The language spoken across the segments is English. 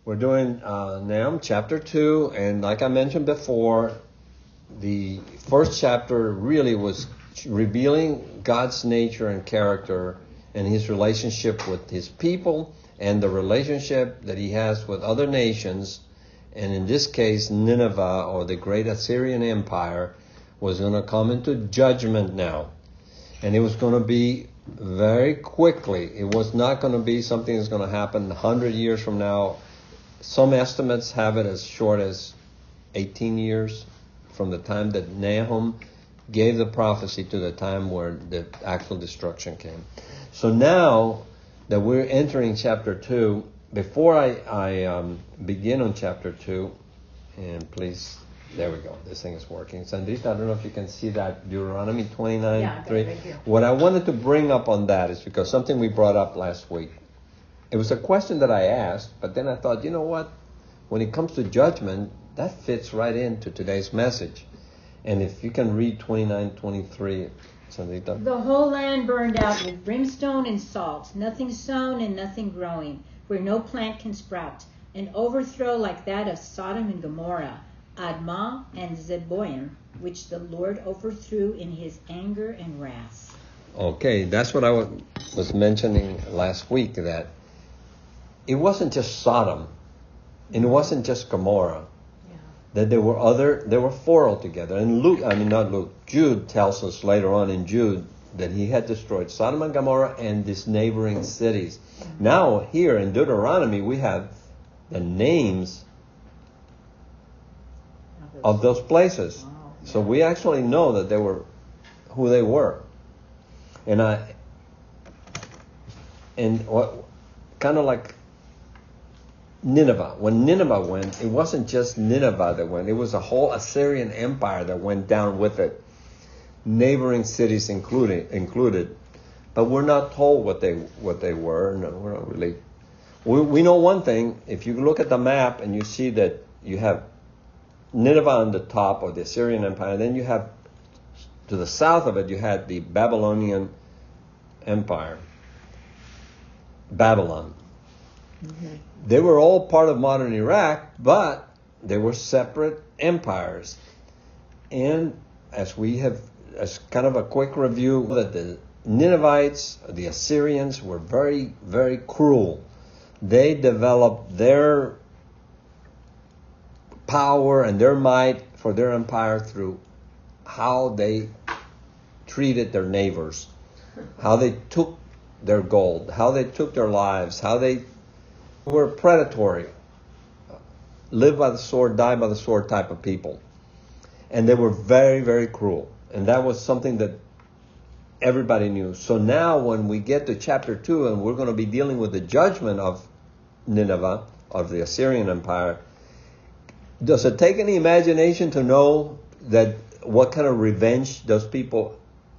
We're doing Nahum chapter 2, and like I mentioned before, the first chapter really was revealing God's nature and character and his relationship with his people and the relationship that he has with other nations. And in this case, Nineveh, or the great Assyrian Empire, was going to come into judgment now. And it was going to be very quickly. It was not going to be something that's going to happen 100 years from now. Some estimates have it as short as 18 years from the time that Nahum gave the prophecy to the time where the actual destruction came. So now that we're entering chapter 2, before I begin on chapter 2, and please, there we go, this thing is working. Sandrita, I don't know if you can see that, Deuteronomy 29, 3. Right. What I wanted to bring up on that is because something we brought up last week. It was a question that I asked, but then I thought, you know what? When it comes to judgment, that fits right into today's message. And if you can read 29:23, Sandrita. The whole land burned out with brimstone and salt, nothing sown and nothing growing, where no plant can sprout. An overthrow like that of Sodom and Gomorrah, Admah and Zeboim, which the Lord overthrew in his anger and wrath. Okay, that's what I was mentioning last week, that it wasn't just Sodom, and it wasn't just Gomorrah. Yeah. That there were four altogether. And Jude tells us later on in Jude that he had destroyed Sodom and Gomorrah and these neighboring cities. Mm-hmm. Now here in Deuteronomy we have the names of those places. Wow. Yeah. So we actually know that they were who they were. And what kind of like Nineveh. When Nineveh went, it wasn't just Nineveh that went. It was a whole Assyrian empire that went down with it. Neighboring cities included. But we're not told what they were. No, we're not really. We know one thing. If you look at the map and you see that you have Nineveh on the top of the Assyrian Empire, and then you have to the south of it you had the Babylonian Empire. Babylon. Mm-hmm. They were all part of modern Iraq, but they were separate empires. And as kind of a quick review, that the Ninevites, the Assyrians, were very, very cruel. They developed their power and their might for their empire through how they treated their neighbors, how they took their gold, how they took their lives, how they were predatory, live by the sword, die by the sword type of people. And they were very, very cruel. And that was something that everybody knew. So now when we get to chapter 2 and we're going to be dealing with the judgment of Nineveh, of the Assyrian Empire, does it take any imagination to know that what kind of revenge those people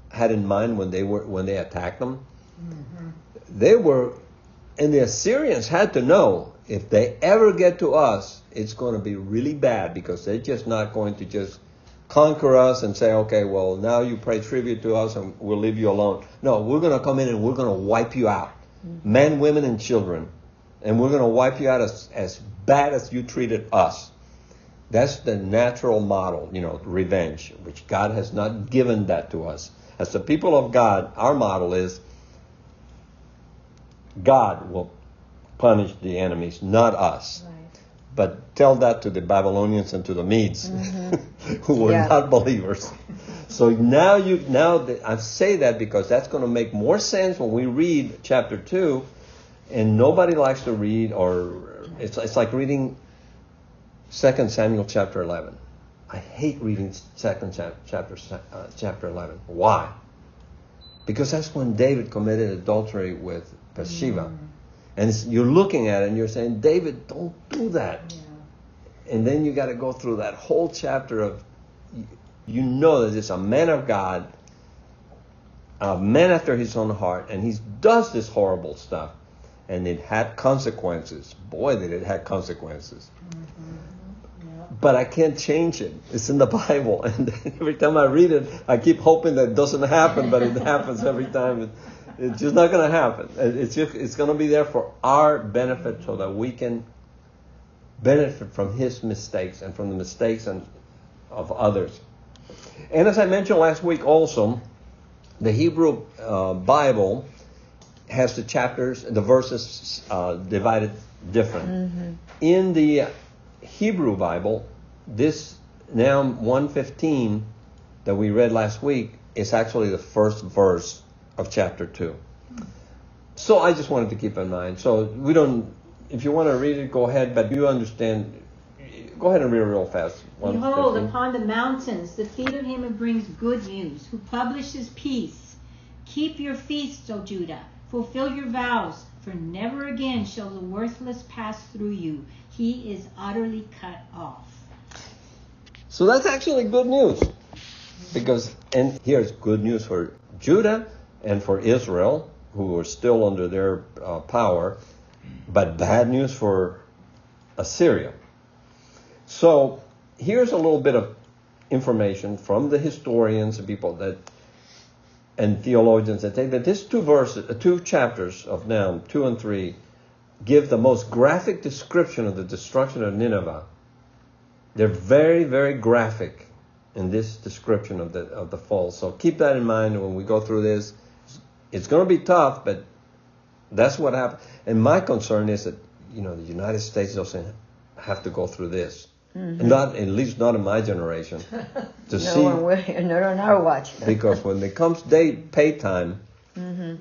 had in mind when they attacked them? Mm-hmm. And the Assyrians had to know, if they ever get to us, it's going to be really bad, because they're just not going to just conquer us and say, okay, well, now you pay tribute to us and we'll leave you alone. No, we're going to come in and we're going to wipe you out. Mm-hmm. Men, women, and children. And we're going to wipe you out as bad as you treated us. That's the natural model, revenge, which God has not given that to us. As the people of God, our model is God will punish the enemies, not us. Right. But tell that to the Babylonians and to the Medes, mm-hmm. who were not believers. So now I say that because that's going to make more sense when we read chapter 2, and nobody likes to read, or it's like reading 2 Samuel chapter 11. I hate reading chapter 11. Why? Because that's when David committed adultery with Bathsheba. Mm. And you're looking at it and you're saying, David, don't do that. Yeah. And then you got to go through that whole chapter of, that it's a man of God, a man after his own heart, and he does this horrible stuff. And it had consequences. Boy, did it have consequences. Mm-hmm. Yeah. But I can't change it. It's in the Bible. And every time I read it, I keep hoping that it doesn't happen, but it happens every time. It's just not going to happen. It's going to be there for our benefit so that we can benefit from his mistakes and from the mistakes of others. And as I mentioned last week also, the Hebrew Bible has the chapters, the verses divided different. Mm-hmm. In the Hebrew Bible, this Nahum 1:15 that we read last week is actually the first verse of chapter 2. So I just wanted to keep in mind. So we don't, if you want to read it, go ahead, but you understand, go ahead and read it real fast. Behold, upon the mountains, the feet of him who brings good news, who publishes peace. Keep your feasts, O Judah. Fulfill your vows, for never again shall the worthless pass through you. He is utterly cut off. So that's actually good news. Because, and here's good news for Judah and for Israel, who were still under their power, but bad news for Assyria. So here's a little bit of information from the historians and people that and theologians that say that these two chapters of Nahum 2 and 3 give the most graphic description of the destruction of Nineveh. They're very, very graphic in this description of the fall. So keep that in mind when we go through this. It's going to be tough, but that's what happened. And my concern is that, the United States doesn't have to go through this. Mm-hmm. Not, at least not in my generation. To not on our watch. Because when it comes pay time. Mm-hmm.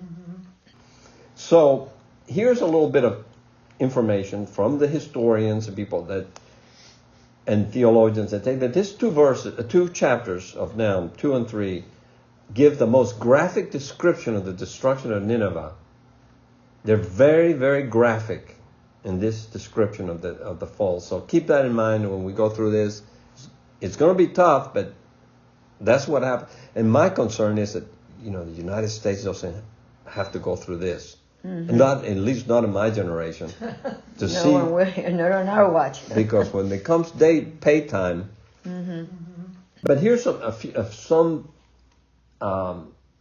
So here's a little bit of information from the historians and people that and theologians that say that these two chapters of Nahum 2 and 3 give the most graphic description of the destruction of Nineveh. They're very, very graphic in this description of the fall. So keep that in mind when we go through this. It's going to be tough, but that's what happened. And my concern is that, the United States doesn't have to go through this. Mm-hmm. Not, at least not in my generation. Not on our watch. Because when it comes pay time. Mm-hmm. But here's some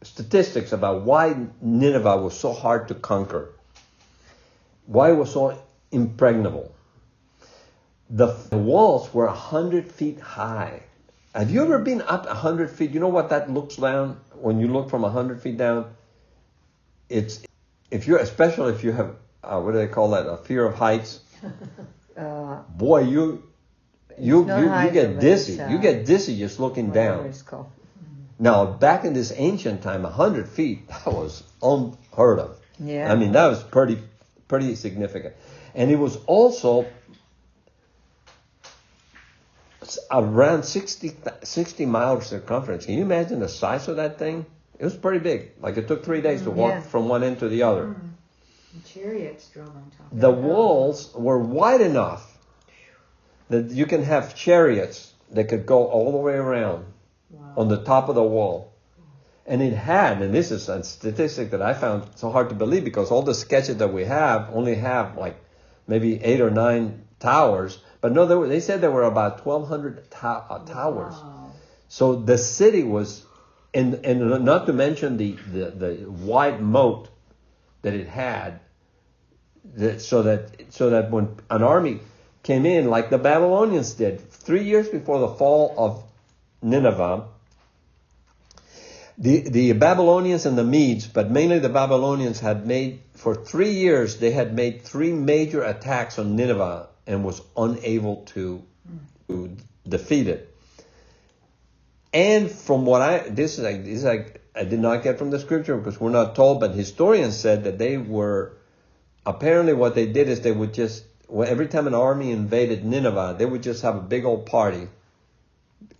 statistics about why Nineveh was so hard to conquer. Why it was so impregnable. The walls were 100 feet high. Have you ever been up 100 feet? You know what that looks down? When you look from 100 feet down, especially if you have, what do they call that? A fear of heights. Boy, you get dizzy. You get dizzy just looking down. Now, back in this ancient time, 100 feet, that was unheard of. Yeah. I mean, that was pretty significant. And it was also around 60 miles circumference. Can you imagine the size of that thing? It was pretty big. Like it took 3 days to walk from one end to the other. And chariots drove on top. The walls were wide enough that you can have chariots that could go all the way around on the top of the wall. And it had, and this is a statistic that I found so hard to believe because all the sketches that we have only have like maybe 8 or 9 towers. But no, they said there were about 1,200 towers. Wow. So the city was, and not to mention the wide moat that it had, so that when an army came in, like the Babylonians did, 3 years before the fall of Nineveh, the Babylonians and the Medes, but mainly the Babylonians had made, for 3 years, they had made 3 major attacks on Nineveh and was unable to defeat it. And from what I did not get from the scripture because we're not told, but historians said that they were, apparently what they did is they would just, every time an army invaded Nineveh, they would just have a big old party.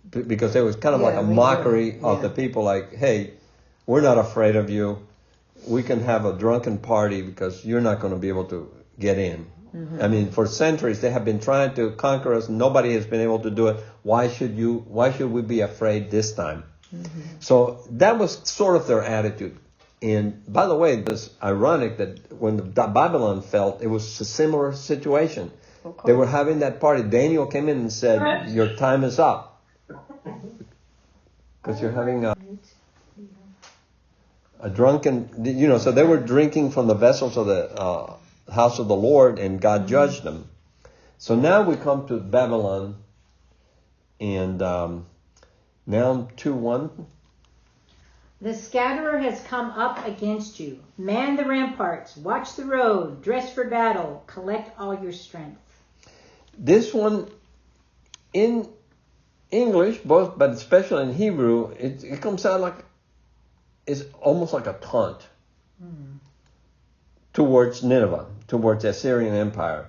Because it was kind of like a mockery of the people, like, hey, we're not afraid of you. We can have a drunken party because you're not going to be able to get in. Mm-hmm. I mean, for centuries they have been trying to conquer us. Nobody has been able to do it. Why should we be afraid this time? Mm-hmm. So that was sort of their attitude. And by the way, it's ironic that when Babylon fell, it was a similar situation. They were having that party. Daniel came in and said, your time is up. Because you're having a drunken, so they were drinking from the vessels of the house of the Lord, and God judged them. So now we come to Babylon, and Nahum 2:1. The scatterer has come up against you. Man the ramparts, watch the road, dress for battle, collect all your strength. This one, in English, both, but especially in Hebrew, it comes out like, it's almost like a taunt towards Nineveh, towards the Assyrian Empire,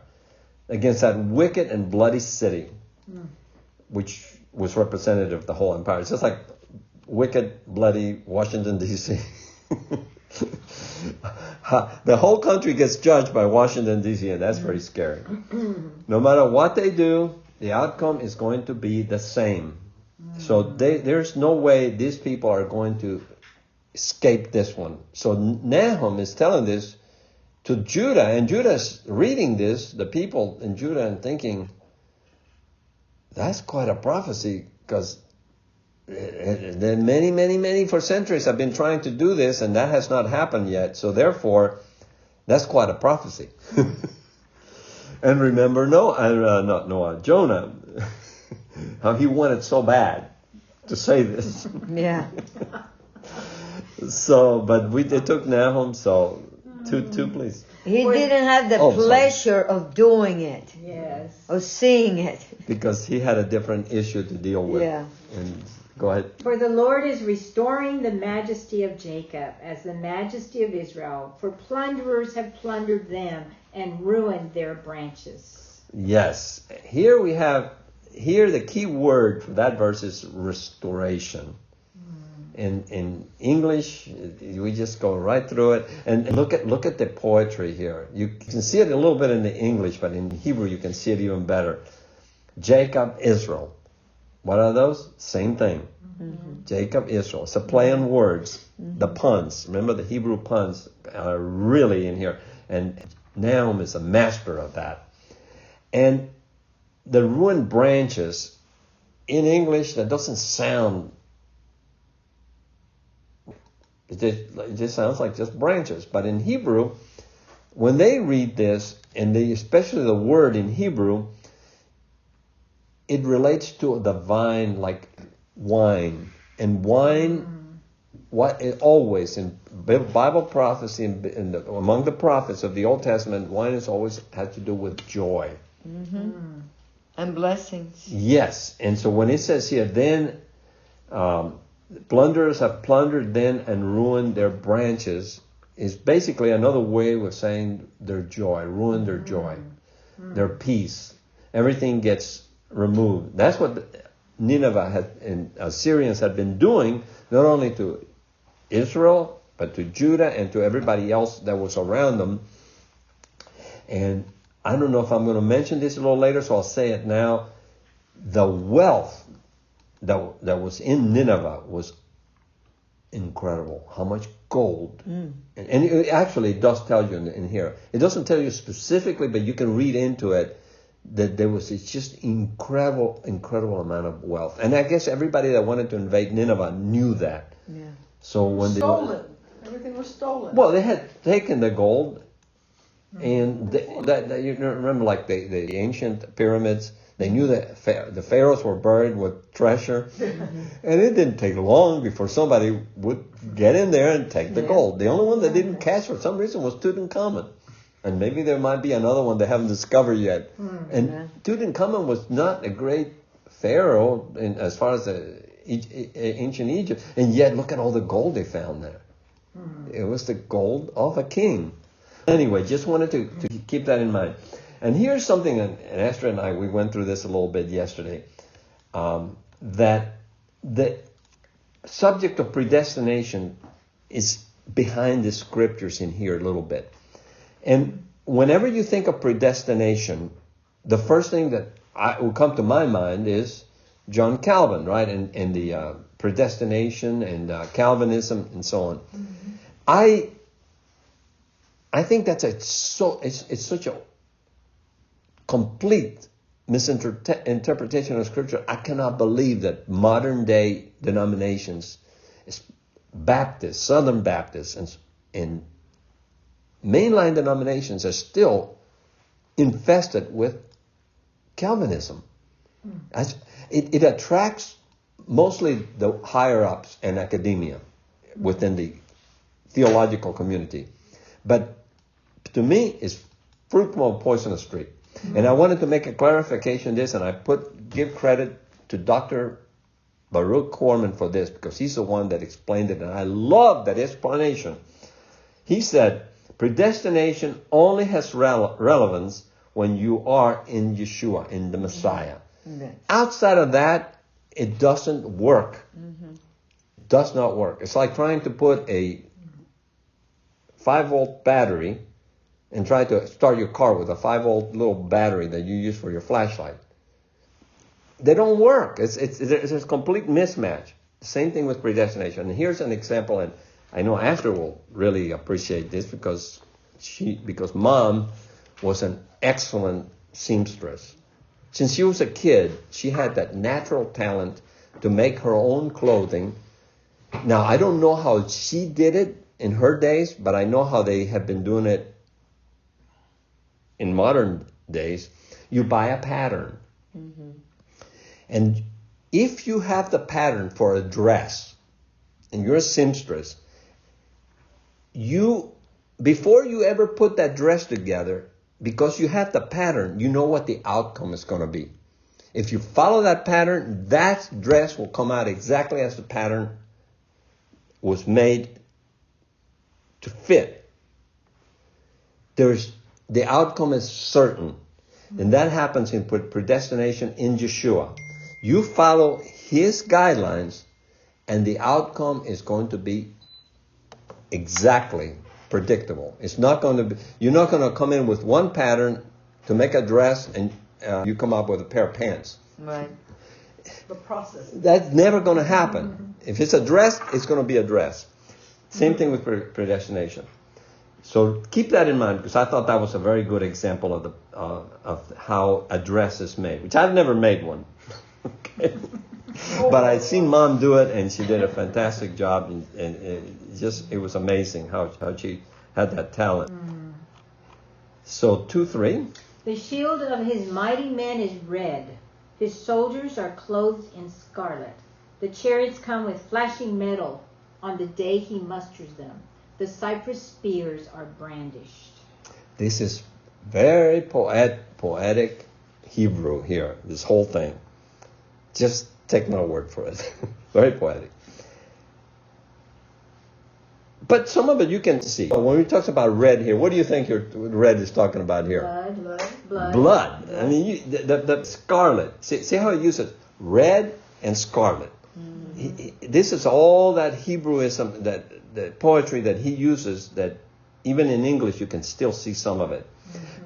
against that wicked and bloody city, which was representative of the whole empire. It's just like wicked, bloody Washington, D.C. The whole country gets judged by Washington, D.C., and that's very scary. No matter what they do, the outcome is going to be the same. So there's no way these people are going to escape this one. So Nahum is telling this to Judah, and Judah's reading this, the people in Judah, and thinking, that's quite a prophecy, because many for centuries have been trying to do this, and that has not happened yet. So therefore, that's quite a prophecy. And remember Jonah, how he wanted so bad to say this. Yeah. So, but it took Nahum, so two please. He didn't have the pleasure of doing it. Yes. Of seeing it. Because he had a different issue to deal with. Yeah. And go ahead. For the Lord is restoring the majesty of Jacob as the majesty of Israel, for plunderers have plundered them and ruined their branches. Yes. Here the key word for that verse is restoration. In English, we just go right through it, and look at the poetry here. You can see it a little bit in the English, but in Hebrew you can see it even better. Jacob, Israel. What are those? Same thing. Mm-hmm. Jacob, Israel. It's a play on words. Mm-hmm. The puns. Remember, the Hebrew puns are really in here. And Nahum is a master of that. And the ruined branches, in English, that doesn't sound... It just sounds like just branches. But in Hebrew, when they read this, and especially the word in Hebrew, it relates to the vine like wine. And wine, always in Bible prophecy, among the prophets of the Old Testament, wine has always had to do with joy. Mm-hmm. And blessings. Yes. And so when it says here, then plunderers have plundered then and ruined their branches, is basically another way of saying their joy, ruined their joy, their peace. Everything gets removed. That's what Nineveh and Assyrians had been doing, not only to Israel, but to Judah and to everybody else that was around them. And I don't know if I'm going to mention this a little later, so I'll say it now. The wealth that was in Nineveh was incredible. How much gold. And it actually does tell you in here. It doesn't tell you specifically, but you can read into it that there was just incredible amount of wealth. And I guess everybody that wanted to invade Nineveh knew that. Yeah. So when Everything was stolen. Well, they had taken the gold, and you remember, like the ancient pyramids. They knew that the pharaohs were buried with treasure, and it didn't take long before somebody would get in there and take the gold. The only one that didn't catch for some reason was Tutankhamun. And maybe there might be another one they haven't discovered yet. And Tutankhamun was not a great pharaoh as far as ancient Egypt. And yet, look at all the gold they found there. It was the gold of a king. Anyway, just wanted to keep that in mind. And here's something, and Esther and I, we went through this a little bit yesterday, that the subject of predestination is behind the scriptures in here a little bit. And whenever you think of predestination, the first thing that will come to my mind is John Calvin, right? And the predestination and Calvinism and so on. Mm-hmm. I think that's it's such a complete misinterpretation of Scripture. I cannot believe that modern day denominations, Baptists, Southern Baptists, and mainline denominations are still infested with Calvinism. It attracts mostly the higher-ups and academia within the theological community. But to me, it's fruit from a poisonous tree. And I wanted to make a clarification of this, and I give credit to Dr. Baruch Corman for this, because he's the one that explained it, and I love that explanation. He said, predestination only has relevance when you are in Yeshua, in the Messiah. Yes. Outside of that, it doesn't work. It does not work. It's like trying to put a 5-volt battery and try to start your car with a 5-volt little battery that you use for your flashlight. They don't work. It's a complete mismatch. Same thing with predestination. And here's an example, and I know Ashley will really appreciate this because Mom was an excellent seamstress. Since she was a kid, she had that natural talent to make her own clothing. Now, I don't know how she did it in her days, but I know how they have been doing it in modern days. You buy a pattern. And if you have the pattern for a dress, and you're a seamstress, before you ever put that dress together, because you have the pattern, you know what the outcome is going to be. If you follow that pattern, that dress will come out exactly as the pattern was made to fit. The outcome is certain. And that happens in predestination in Yeshua. You follow his guidelines, and the outcome is going to be exactly predictable. It's not going to be, you're not going to come in with one pattern to make a dress and you come up with a pair of pants. Right. The process. That's never going to happen. If it's a dress, it's going to be a dress. Same thing with predestination. So keep that in mind, because I thought that was a very good example of how a dress is made, which I've never made one. Okay. But I'd seen Mom do it, and she did a fantastic job, and it was amazing how she had that talent. So 2-3. The shield of his mighty men is red. His soldiers are clothed in scarlet. The chariots come with flashing metal on the day he musters them. The cypress spears are brandished. This is very poetic Hebrew here, this whole thing. Just take my word for it. Very poetic. But some of it you can see. When he talks about red here, what do you think red is talking about here? Blood. I mean, the scarlet. See how he uses red and scarlet. This is all that Hebrewism, the poetry that he uses, that even in English you can still see some of it.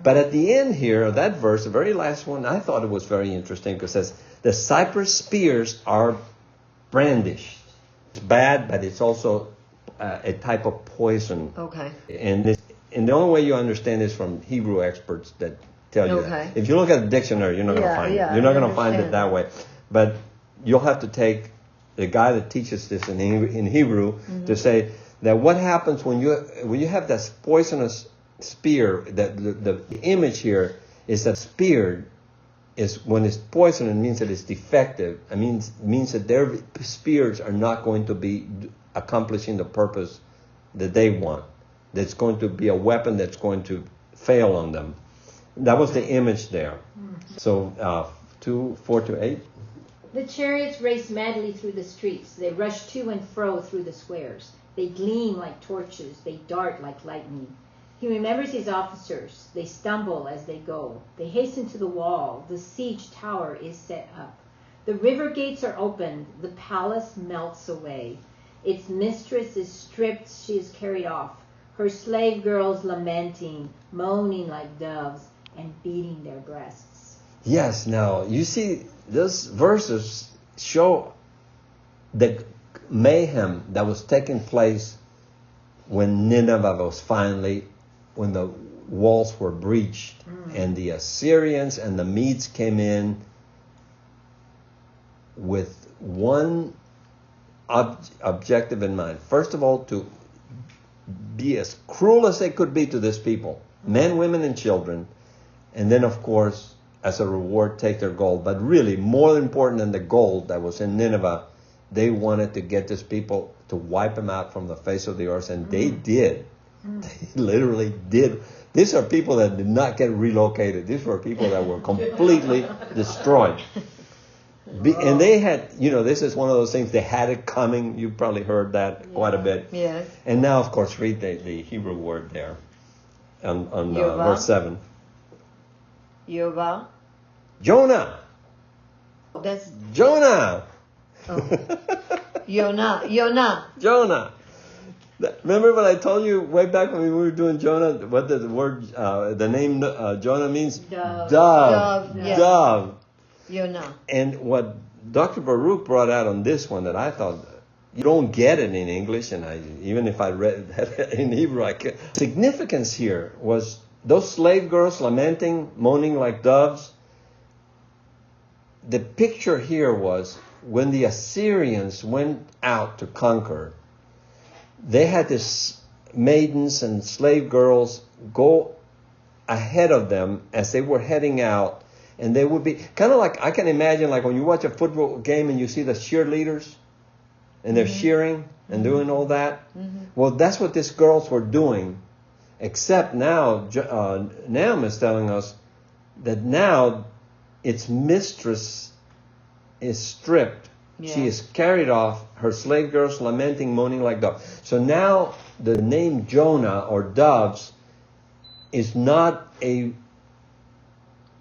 But at the end here, that verse, the very last one, I thought it was very interesting because it says, the cypress spears are brandished. It's bad, but it's also a type of poison. Okay. And the only way you understand is from Hebrew experts that tell you that. If you look at the dictionary, you're not going to find it. You're not going to find it that way. But you'll have to take the guy that teaches this in Hebrew to say that what happens when you have that poisonous spear, that the image here is that spear is, when it's poison, it means that it's defective. It means that their spears are not going to be accomplishing the purpose that they want. That's going to be a weapon that's going to fail on them. That was the image there. So 4-8. The chariots race madly through the streets. They rush to and fro through the squares. They gleam like torches. They dart like lightning. He remembers his officers. They stumble as they go. They hasten to the wall. The siege tower is set up. The river gates are opened. The palace melts away. Its mistress is stripped. She is carried off. Her slave girls lamenting, moaning like doves, and beating their breasts. Yes, now, you see, these verses show the mayhem that was taking place when Nineveh was when the walls were breached, and the Assyrians and the Medes came in with one objective in mind. First of all, to be as cruel as they could be to this people, men, women, and children, and then, of course, as a reward, take their gold. But really, more important than the gold that was in Nineveh, they wanted to get these people to wipe them out from the face of the earth, and they did. They literally did. These are people that did not get relocated. These were people that were completely destroyed. And they had, this is one of those things, they had it coming. You probably heard that quite a bit. Yes. And now, of course, read the Hebrew word there on verse 7. Yoba. Jonah. That's Jonah. Yonah. Jonah. Remember what I told you way back when we were doing Jonah, what the word, the name Jonah means? Dove. Dove, yes. Dove. Yonah. And what Dr. Baruch brought out on this one that I thought, you don't get it in English, and even if I read it in Hebrew, significance here was those slave girls lamenting, moaning like doves. The picture here was when the Assyrians went out to conquer, they had these maidens and slave girls go ahead of them as they were heading out. And they would be kind of like, I can imagine like when you watch a football game and you see the cheerleaders and they're cheering and doing all that. Well, that's what these girls were doing. Except now, Nahum is telling us that now its mistress is stripped. Yeah. She is carried off, her slave girls lamenting, moaning like doves. So now the name Jonah or doves is not a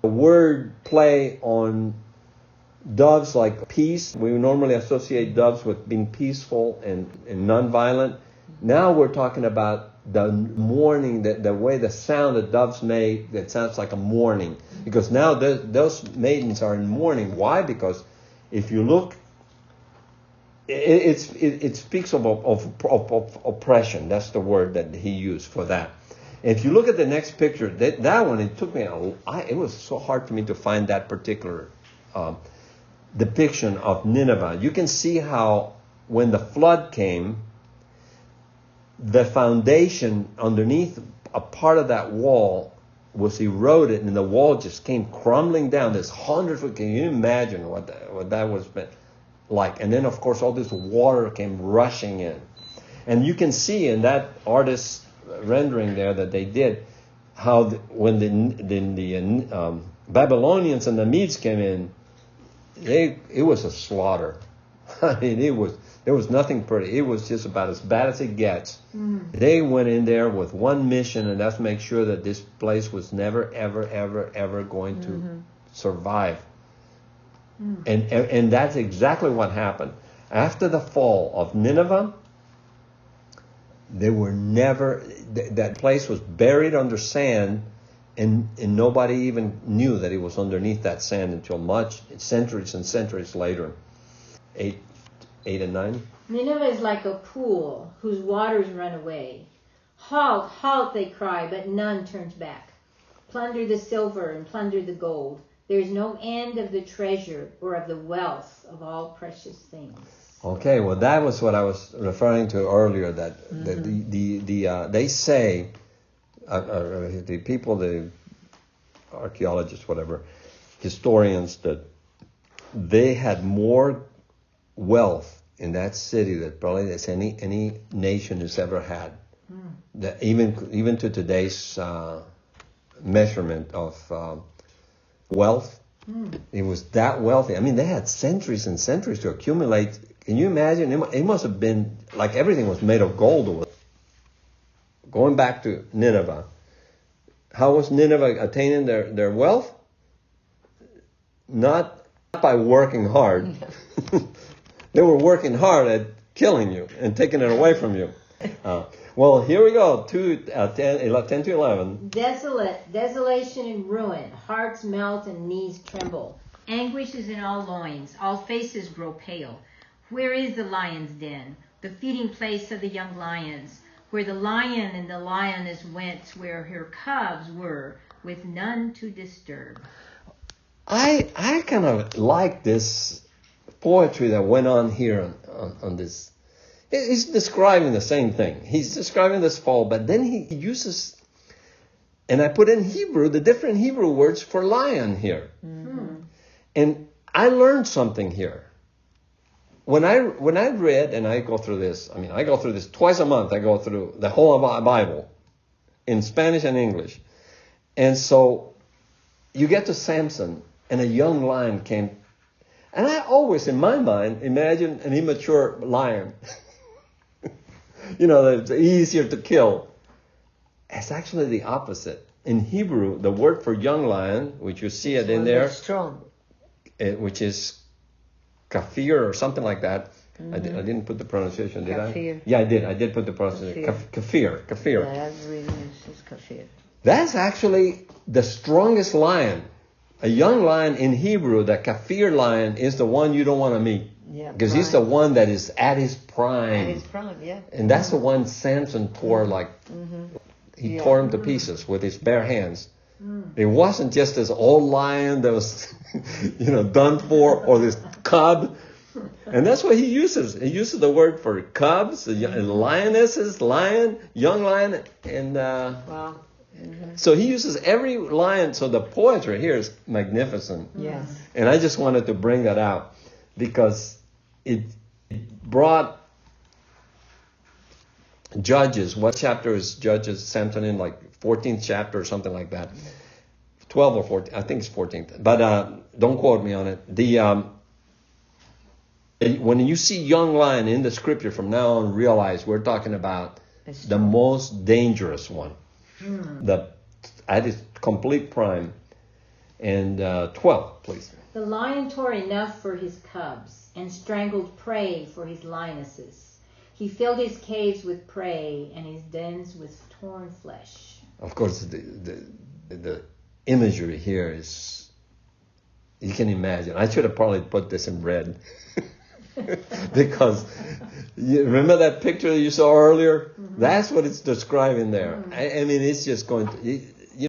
word play on doves like peace. We normally associate doves with being peaceful and non-violent. Now we're talking about the mourning, the way the sound that doves make, that sounds like a mourning. Because now those maidens are in mourning. Why? Because if you look, it speaks of oppression. That's the word that he used for that. If you look at the next picture, that one, it took me, it was so hard for me to find that particular depiction of Nineveh. You can see how when the flood came, the foundation underneath a part of that wall was eroded and the wall just came crumbling down. This 100-foot, can you imagine what that was like? And then, of course, all this water came rushing in. And you can see in that artist's rendering there that they did, how when the Babylonians and the Medes came in, it was a slaughter. I mean, there was nothing pretty. It was just about as bad as it gets. They went in there with one mission, and that's make sure that this place was never, ever, ever, ever going to survive. And that's exactly what happened. After the fall of Nineveh, they were never, that place was buried under sand, and nobody even knew that it was underneath that sand until centuries and centuries later. 8 and 9. Nineveh is like a pool whose waters run away. Halt, halt, they cry, but none turns back. Plunder the silver and plunder the gold. There is no end of the treasure or of the wealth of all precious things. Okay, well, that was what I was referring to earlier. That they say, the people, the archaeologists, whatever, historians, that they had more wealth in that city that probably as any nation has ever had. That even to today's measurement of wealth, it was that wealthy. I mean, they had centuries and centuries to accumulate. Can you imagine? It must have been like everything was made of gold. Going back to Nineveh, how was Nineveh attaining their wealth? Not by working hard. They were working hard at killing you and taking it away from you. Well, here we go. 10 to 11. Desolation and ruin. Hearts melt and knees tremble. Anguish is in all loins. All faces grow pale. Where is the lion's den, the feeding place of the young lions, where the lion and the lioness went, where her cubs were, with none to disturb? I kind of like this poetry that went on here on this. He's describing the same thing. He's describing this fall, but then he uses And I put in Hebrew the different Hebrew words for lion here. And I learned something here. When I read, and I go through this, I go through this twice a month. I go through the whole Bible in Spanish and English. And so you get to Samson, and a young lion came. And I always, in my mind, imagine an immature lion. That's easier to kill. It's actually the opposite. In Hebrew, the word for young lion, which you see it in there, strong, which is kafir or something like that. I didn't put the pronunciation, did kafir. I? Yeah, I did. I did put the pronunciation. Kafir. Yeah, that's really nice. It's kafir. That's actually the strongest lion. A young lion in Hebrew, the kafir lion, is the one you don't want to meet. Yeah, because he's the one that is at his prime. At his prime, yeah. And that's the one Samson tore he tore him to pieces with his bare hands. It wasn't just this old lion that was, done for, or this cub. And that's what he uses. He uses the word for cubs, lionesses, lion, young lion, and wow. So he uses every lion. So the poetry here is magnificent. Yes. And I just wanted to bring that out because it brought Judges. What chapter is Judges? Samson in, like 14th chapter or something like that. 12 or 14. I think it's 14th. But don't quote me on it. When you see young lion in the scripture from now on, realize we're talking about the most dangerous one. At its complete prime. And 12, please. The lion tore enough for his cubs and strangled prey for his lionesses. He filled his caves with prey and his dens with torn flesh. Of course, the imagery here is, you can imagine. I should have probably put this in red. Because you remember that picture that you saw earlier? That's what it's describing there. I mean, it's just going to...